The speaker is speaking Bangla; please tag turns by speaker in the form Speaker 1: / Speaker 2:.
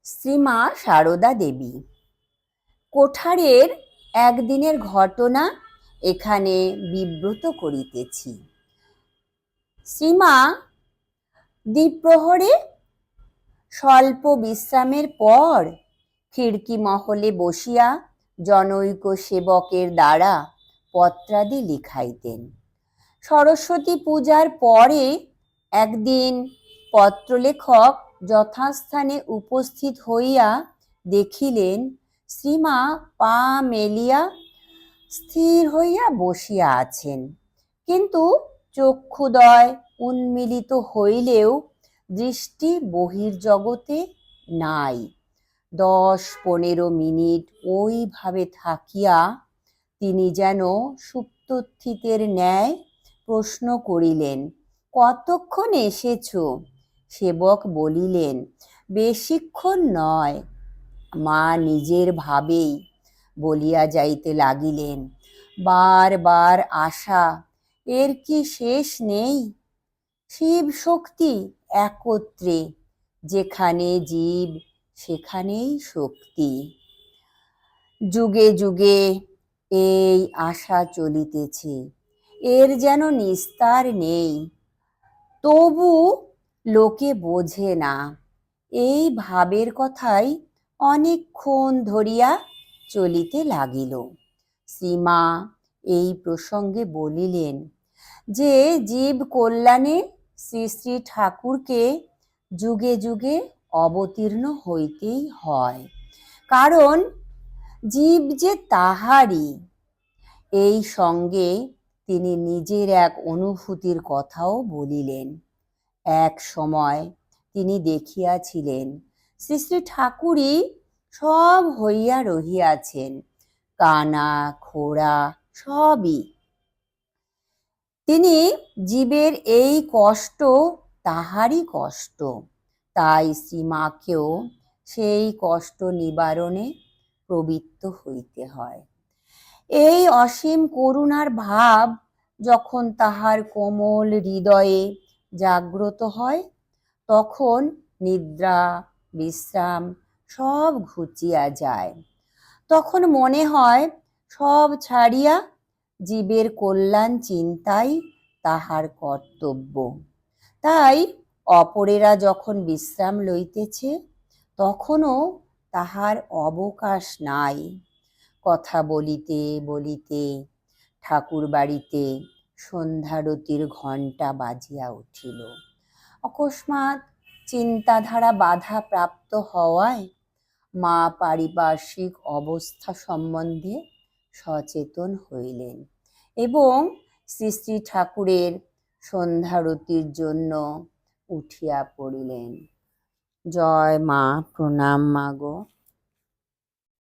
Speaker 1: শ্রীমা সারদা দেবী। কোঠারের একদিনের ঘটনা এখানে বিব্রত করিতেছি। শ্রীমা দ্বিপ্রহরে স্বল্প বিশ্রামের পর খিড়কি মহলে বসিয়া জনৈক সেবকের দ্বারা পত্রাদি লিখাইতেন। সরস্বতী পূজার পরে একদিন পত্রলেখক যথাস্থানে উপস্থিত হইয়া দেখিলেন শ্রীমা পা মেলিয়া স্থির হইয়া বসিয়া আছেন, কিন্তু চক্ষুদ্বয় উন্মিলিত হইলেও দৃষ্টি বহির্জগতে নাই। 10-15 মিনিট ওইভাবে থাকিয়া তিনি যেন সুপ্তস্থিতের ন্যায় প্রশ্ন করিলেন, কতক্ষণ এসেছ? সেবক বলিলেন, বেশিক্ষণ নয়। মা নিজের ভাবেই বলিয়া যাইতে লাগিলেন, বার বার আশা, এর কি শেষ নেই? শিব শক্তি একত্রে, যেখানে জীব সেখানেই শক্তি। যুগে যুগে এই আশা চলিতেছে, এর যেন নিস্তার নেই। তবু লোকে বোঝে না। এই ভাবের কথাই অনেকক্ষণ ধরিয়া চলিতে লাগিল। শ্রীমা এই প্রসঙ্গে বলিলেন যে জীব কল্যাণে শ্রী শ্রী ঠাকুরকে যুগে যুগে অবতীর্ণ হইতেই হয়, কারণ জীব যে তাহারই। এই সঙ্গে তিনি নিজের এক অনুভূতির কথাও বলিলেন। এক সময় তিনি দেখিয়াছিলেন শ্রী শ্রী ঠাকুরই সব হইয়া রহিয়াছেন, কানা খোড়া সবই। তিনি জীবের এই কষ্ট তাহারই কষ্ট, তাই শ্রীমাকেও সেই কষ্ট নিবারণে প্রবৃত্ত হইতে হয়। এই অসীম করুণার ভাব যখন তাহার কোমল হৃদয়ে জাগ্রত হয়, তখন নিদ্রা বিশ্রাম সব ঘুচিয়া যায়। তখন মনে হয় সব ছাড়িয়া জীবের কল্যাণ চিন্তাই তাহার কর্তব্য। তাই অপরেরা যখন বিশ্রাম লইতেছে, তখনও তাহার অবকাশ নাই। কথা বলিতে বলিতে ঠাকুর বাড়িতে সন্ধ্যারতির ঘণ্টা বাজিয়া উঠিল। অকস্মাৎ চিন্তাধারা বাধা প্রাপ্ত হওয়ায় মা পারিপার্শ্বিক অবস্থা সম্বন্ধে সচেতন হইলেন এবং শ্রী শ্রী ঠাকুরের সন্ধ্যারতির জন্য উঠিয়া পড়িলেন। জয় মা, প্রণাম মা গো।